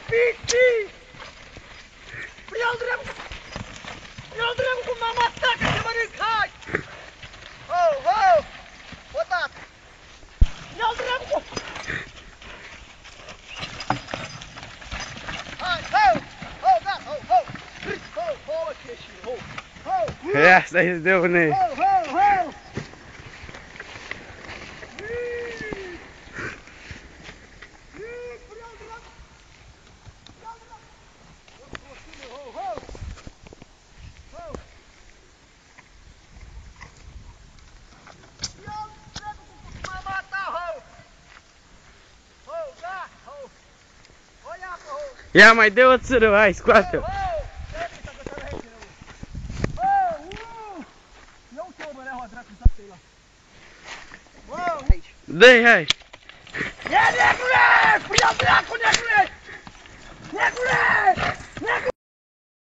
Pici! Ia-l drept! Ia-l drept cu mama ta, că te mănânc, hai! Ho, ho! Potat! Ia-l drept cu... Hai, ho! Ho, da, ho, ho! Ho, ho, cheși, ho! Ho, ho! Ia, stai de unde? Ho, ho, ho! Ia mai dă o țără, hai, scoate-o! Dă-i, hai! Ia, negule! Ia, dracu, negule! Negule!